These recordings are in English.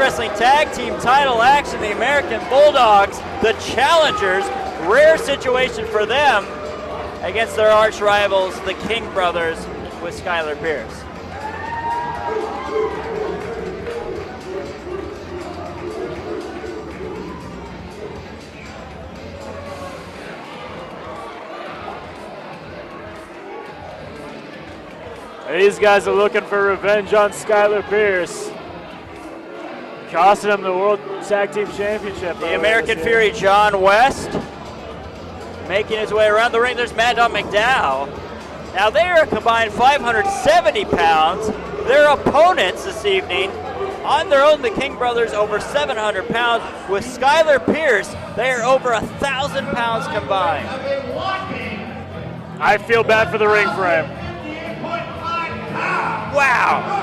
Wrestling Tag Team title action. The American Bulldogs, the challengers. Rare situation for them against their arch rivals, the King brothers, with Skylar Pierce. These guys are looking for revenge on Skylar Pierce, costing him the World Tag Team Championship. The American Fury, Jon West, making his way around the ring. There's Maddog McDowell. Now they are a combined 570 pounds. Their opponents this evening, on their own, the King brothers, over 700 pounds. With Skylar Pierce, they are over 1,000 pounds combined. I feel bad for the ring frame. Wow.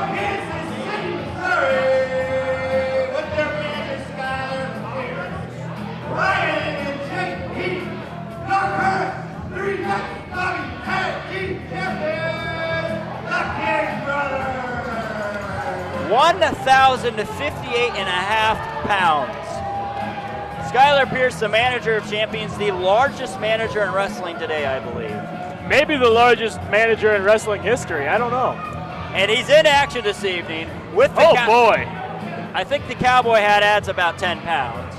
$1,058.5 pounds. Skylar Pierce, the manager of champions, the largest manager in wrestling today, I believe. Maybe the largest manager in wrestling history. I don't know. And he's in action this evening with the boy. I think the cowboy hat adds about 10 pounds.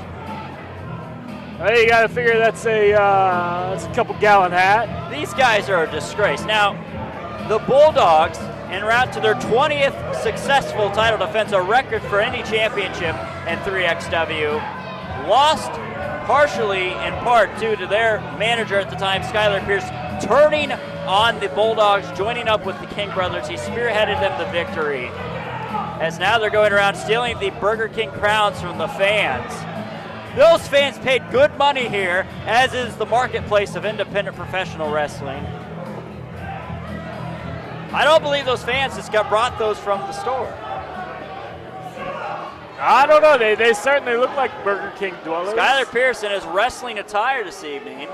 Well, you got to figure that's a couple gallon hat. These guys are a disgrace. Now, the Bulldogs, en route to their 20th successful title defense, a record for any championship in 3XW, lost partially in part due to their manager at the time, Skylar Pierce, turning on the Bulldogs, joining up with the King brothers. He spearheaded them to victory, as now they're going around stealing the Burger King crowns from the fans. Those fans paid good money here, as is the marketplace of independent professional wrestling. I don't believe those fans just brought those from the store. I don't know. They certainly look like Burger King dwellers. Skylar Pierce in his wrestling attire this evening.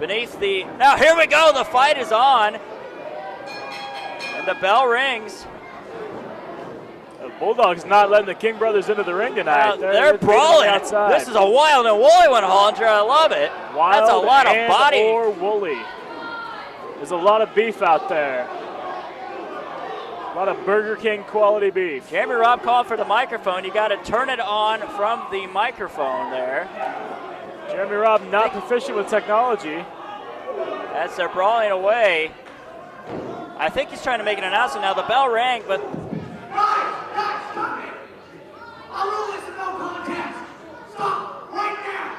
Beneath the... Now here we go. The fight is on. And the bell rings. The Bulldogs not letting the King brothers into the ring tonight. They're brawling. This is a wild and woolly one, Hollinger. I love it. Wild. That's a lot of body. Or woolly. There's a lot of beef out there. A lot of Burger King quality beef. Jeremy Robb called for the microphone. You got to turn it on from the microphone there. Jeremy Robb not proficient with technology. As they're brawling away. I think he's trying to make an announcement now. The bell rang, but...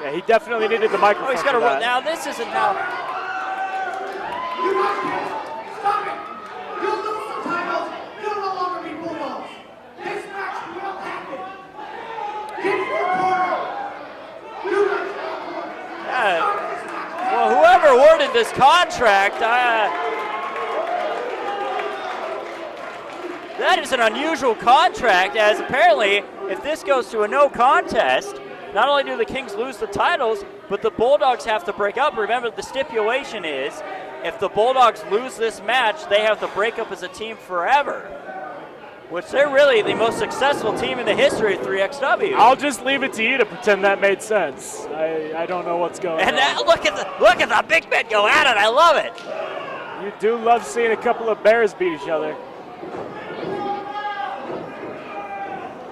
Yeah, he definitely needed the microphone. Oh, he's got to run. Now this isn't how... You guys can't stop it. You'll lose some titles. You'll no longer be Bulldogs. This match will happen. Get your corner. You guys can't. Well, whoever worded this contract, that is an unusual contract, as apparently if this goes to a no contest, not only do the Kings lose the titles, but the Bulldogs have to break up. Remember, the stipulation is if the Bulldogs lose this match, they have to break up as a team forever, which they're really the most successful team in the history of 3XW. I'll just leave it to you to pretend that made sense. I don't know what's going on. And now look at the big men go at it. I love it. You do love seeing a couple of bears beat each other.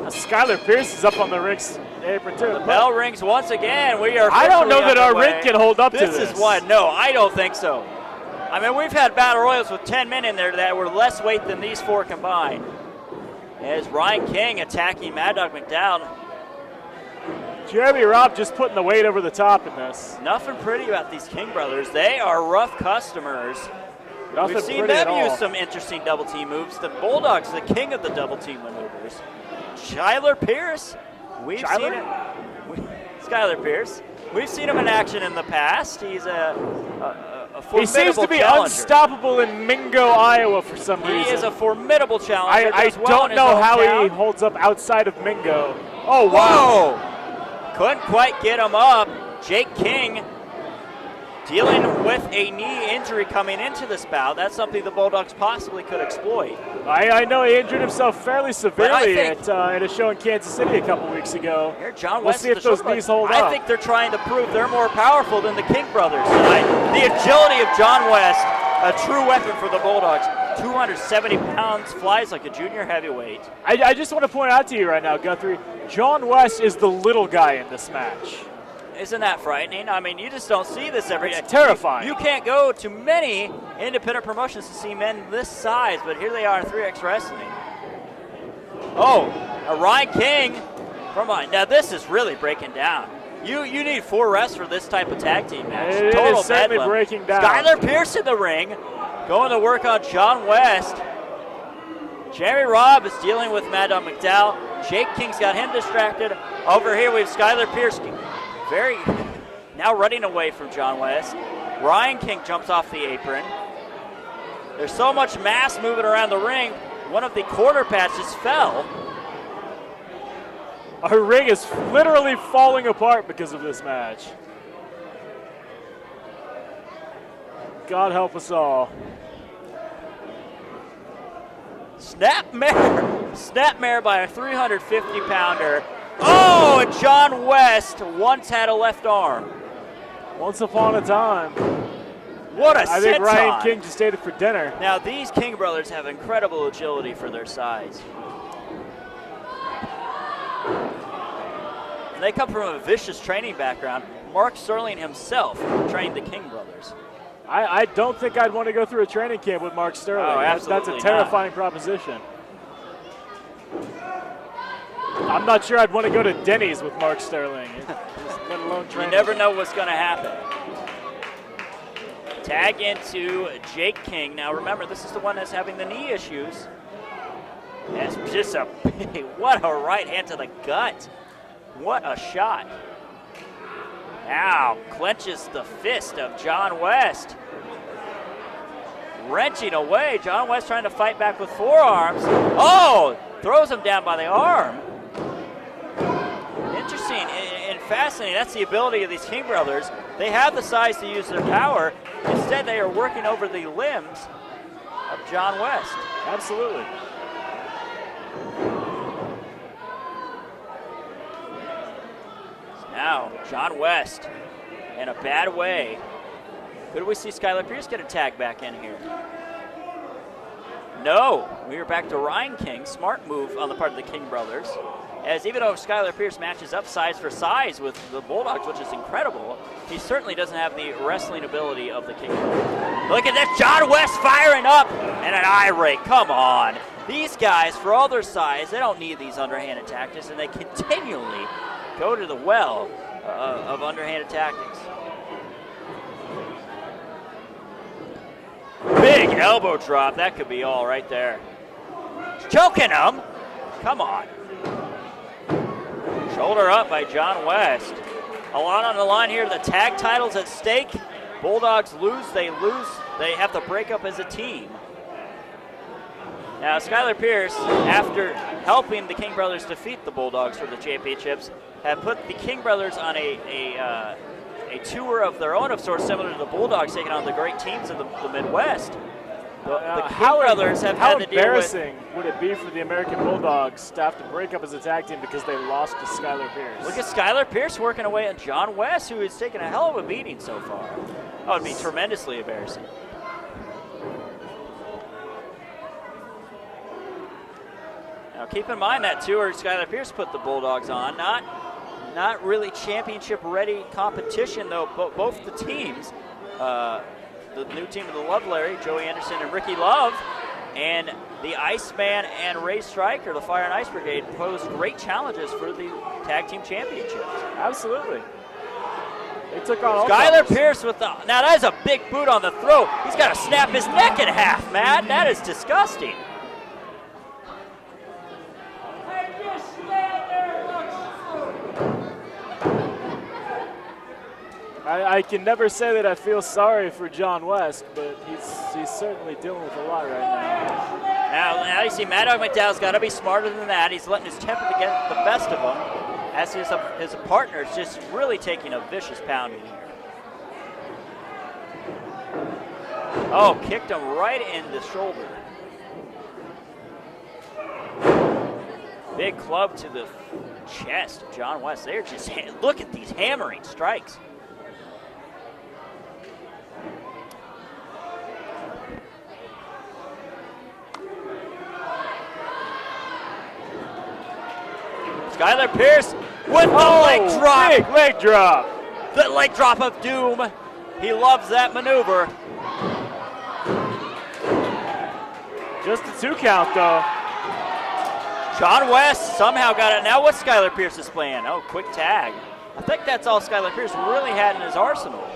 Now, Skylar Pierce is up on the ring's apron too. The bell rings once again. We are. I don't know that our ring can hold up to this. This is what? No, I don't think so. I mean, we've had battle royals with 10 men in there that were less weight than these four combined. As Ryan King attacking Maddog McDowell. Jeremy Robb just putting the weight over the top in this. Nothing pretty about these King brothers. They are rough customers. Nothing We've seen them use some interesting double team moves. The Bulldogs, the king of the double team maneuvers. Skylar Pierce, Skylar Pierce. We've seen him in action in the past. He's a formidable He seems to be challenger. unstoppable in Mingo, Iowa for some reason. He is a formidable challenger. I don't know how he holds up outside of Mingo. Oh, wow. Whoa! Couldn't quite get him up. Jake King dealing with a knee injury coming into this bout. That's something the Bulldogs possibly could exploit. I know he injured himself fairly severely at a show in Kansas City a couple weeks ago. Here, Jon We'll West see if those knees hold up. I think they're trying to prove they're more powerful than the King brothers tonight. The agility of Jon West, a true weapon for the Bulldogs. 270 pounds, flies like a junior heavyweight. I just want to point out to you right now, Guthrie, Jon West is the little guy in this match. Isn't that frightening? I mean, you just don't see this every day. It's terrifying. You can't go to many independent promotions to see men this size, but here they are in 3X Wrestling. Oh, a Ryan King from now this is really breaking down. You need 4 rests for this type of tag team match. It Total is certainly bedlam. breaking down. Skylar Pierce in the ring, going to work on Jon West. Jeremy Robb is dealing with Maddog McDowell. Jake King's got him distracted. Over here we have Skylar Pierce now running away from Jon West. Ryan King jumps off the apron. There's so much mass moving around the ring. One of the quarter patches fell. Our ring is literally falling apart because of this match. God help us all. Snapmare by a 350-pounder. Oh, and Jon West once had a left arm. Once upon a time. What a I think Ryan senton. King just ate it for dinner. Now, these King brothers have incredible agility for their size. And they come from a vicious training background. Mark Sterling himself trained the King brothers. I don't think I'd want to go through a training camp with Mark Sterling. Oh, That's absolutely a terrifying proposition. I'm not sure I'd want to go to Denny's with Mark Sterling, let alone You training. never know what's going to happen. Tag into Jake King. Now remember, this is the one that's having the knee issues. That's just what a right hand to the gut. What a shot. Now clenches the fist of Jon West. Wrenching away. Jon West trying to fight back with forearms. Oh, throws him down by the arm. Interesting and fascinating. That's the ability of these King brothers. They have the size to use their power. Instead, they are working over the limbs of Jon West. Absolutely. Now, Jon West in a bad way. Could we see Skylar Pierce get a tag back in here? No. We are back to Ryan King. Smart move on the part of the King brothers. As even though Skylar Pierce matches up size for size with the Bulldogs, which is incredible, he certainly doesn't have the wrestling ability of the King brothers. Look at this, Jon West firing up and an eye rake. Come on. These guys, for all their size, they don't need these underhanded tactics, and they continually go to the well of underhanded tactics. Big elbow drop. That could be all right there. Choking him. Come on. Shoulder up by Jon West. A lot on the line here. The tag titles at stake. Bulldogs lose. They lose. They have to break up as a team. Now, Skylar Pierce, after helping the King brothers defeat the Bulldogs for the championships, have put the King brothers on a tour of their own of sorts, similar to the Bulldogs taking on the great teams of the Midwest. The King brothers have had to deal with... How embarrassing would it be for the American Bulldogs to have to break up as a tag team because they lost to Skylar Pierce? Look at Skylar Pierce working away on Jon West, who has taken a hell of a beating so far. Oh, it'd be tremendously embarrassing. Now keep in mind that tour Skylar Pierce put the Bulldogs on. Not really championship-ready competition, though. Both the teams, the new team of the Love Larry, Joey Anderson and Ricky Love, and the Iceman and Ray Stryker, the Fire and Ice Brigade, posed great challenges for the tag team championships. Absolutely. They took on all Skylar comers. Pierce with the... Now, that is a big boot on the throat. He's got to snap his neck in half, man. That is disgusting. I can never say that I feel sorry for Jon West, but he's certainly dealing with a lot right now. Now you see Maddog McDowell's got to be smarter than that. He's letting his temper to get the best of him, as his partner is just really taking a vicious pounding here. Oh, kicked him right in the shoulder. Big club to the chest of Jon West. They're just, look at these hammering strikes. Skylar Pierce with the leg drop. Big leg drop. The leg drop of doom. He loves that maneuver. Just a 2 count, though. Jon West somehow got it. Now what's Skylar Pierce's plan? Oh, quick tag. I think that's all Skylar Pierce really had in his arsenal.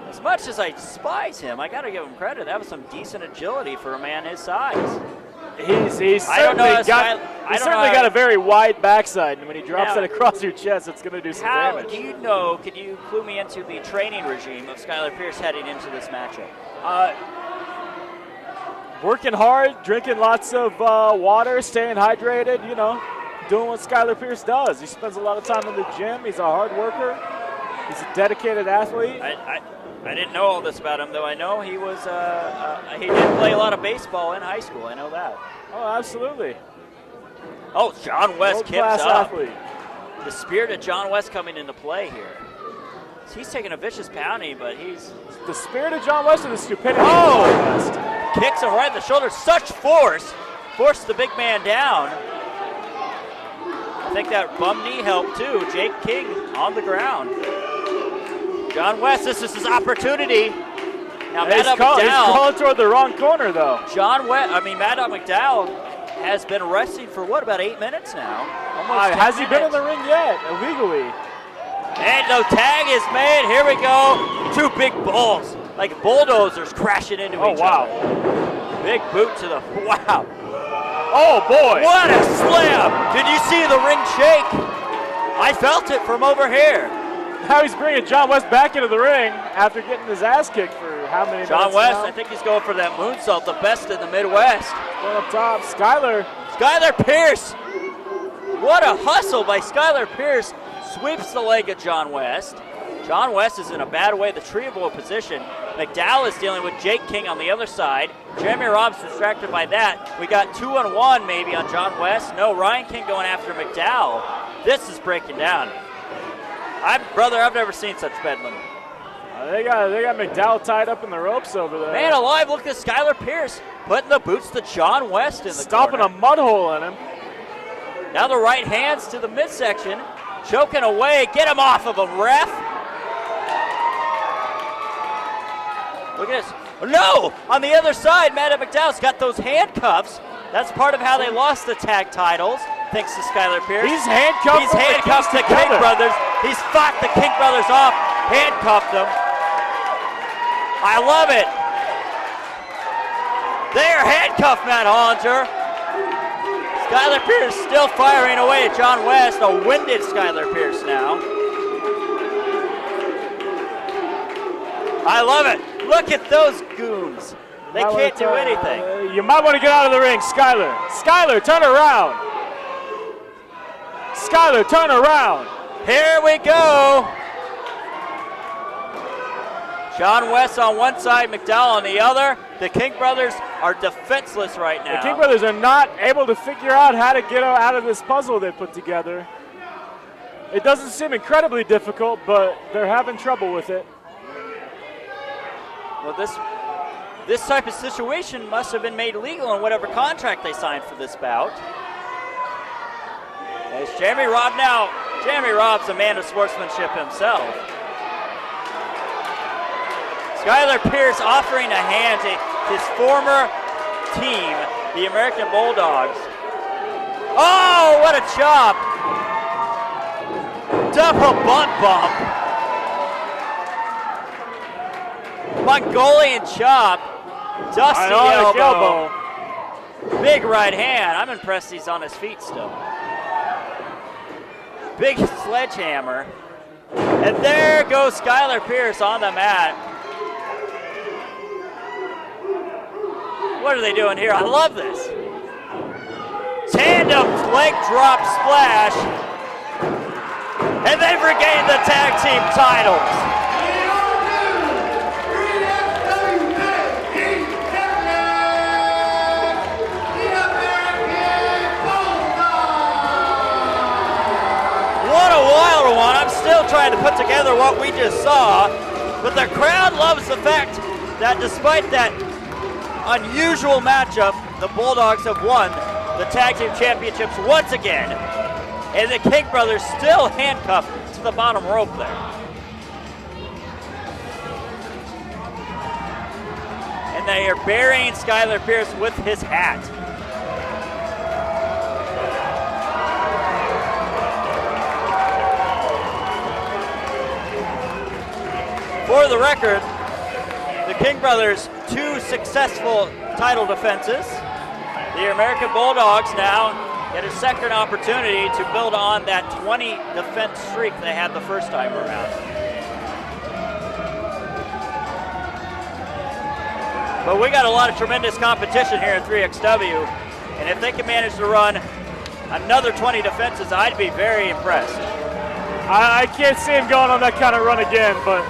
As much as I despise him, I got to give him credit. That was some decent agility for a man his size. He's certainly got a very wide backside, and when he drops it across your chest, it's going to do some damage. Do you know, can you clue me into the training regime of Skylar Pierce heading into this matchup? Working hard, drinking lots of water, staying hydrated, you know, doing what Skylar Pierce does. He spends a lot of time in the gym. He's a hard worker. He's a dedicated athlete. I didn't know all this about him, though. I know he was he did play a lot of baseball in high school. I know that. Oh, absolutely. Oh, Jon West kips up. Athlete. The spirit of Jon West coming into play here. He's taking a vicious pounding, but he's... The spirit of Jon West or the stupidity of Jon West? Kicks him right in the shoulder. Such force. Forced the big man down. I think that bum knee helped, too. Jake King on the ground. Jon West, this is his opportunity. Now, Maddog McDowell. He's calling toward the wrong corner, though. Maddog McDowell has been wrestling for, what, about 8 minutes now? Almost has he been in the ring yet, illegally? And no tag is made. Here we go. 2 big bulls, like bulldozers crashing into each other. Big boot to the, wow. Oh, boy. What a slam. Did you see the ring shake? I felt it from over here. Now he's bringing Jon West back into the ring after getting his ass kicked for how many minutes Jon West, now? I think he's going for that moonsault, the best in the Midwest. Going up top, Skylar Pierce. What a hustle by Skylar Pierce. Sweeps the leg of Jon West. Jon West is in a bad way, the treeable position. McDowell is dealing with Jake King on the other side. Jeremy Robbs distracted by that. We got 2-on-1 maybe on Jon West. No, Ryan King going after McDowell. This is breaking down. I've never seen such bedlam. They got McDowell tied up in the ropes over there. Man alive, look at Skylar Pierce putting the boots to Jon West in the Stomping corner. a mud hole in him. Now the right hands to the midsection. Choking away, get him off of him, ref. Look at this. No, on the other side, Maddog McDowell's got those handcuffs. That's part of how they lost the tag titles, thanks to Skylar Pierce. He's handcuffed. He's handcuffed the King brothers. He's fought the King brothers off, handcuffed them. I love it. They are handcuffed, Matt Hollinger. Skylar Pierce still firing away at Jon West, a winded Skylar Pierce now. I love it. Look at those goons. They can't do anything. You might want to get out of the ring, Skylar. Skylar, turn around. Skylar, turn around. Here we go. Jon West on one side, McDowell on the other. The King brothers are defenseless right now. The King brothers are not able to figure out how to get out of this puzzle they put together. It doesn't seem incredibly difficult, but they're having trouble with it. Well, this type of situation must have been made legal in whatever contract they signed for this bout. There's Jeremy Robb now. Jeremy Robb's a man of sportsmanship himself. Skylar Pierce offering a hand to his former team, the American Bulldogs. Oh, what a chop! Double butt bump. Mongolian chop. Dusty elbow. Big right hand. I'm impressed he's on his feet still. Big sledgehammer. And there goes Skylar Pierce on the mat. What are they doing here? I love this. Tandem leg drop splash. And they've regained the tag team titles. trying to put together what we just saw, but the crowd loves the fact that despite that unusual matchup, the Bulldogs have won the Tag Team Championships once again, and the King brothers still handcuffed to the bottom rope there. And they are burying Skylar Pierce with his hat. For the record, the King brothers, 2 successful title defenses. The American Bulldogs now get a second opportunity to build on that 20 defense streak they had the first time around. But we got a lot of tremendous competition here in 3XW, and if they can manage to run another 20 defenses, I'd be very impressed. I can't see him going on that kind of run again, but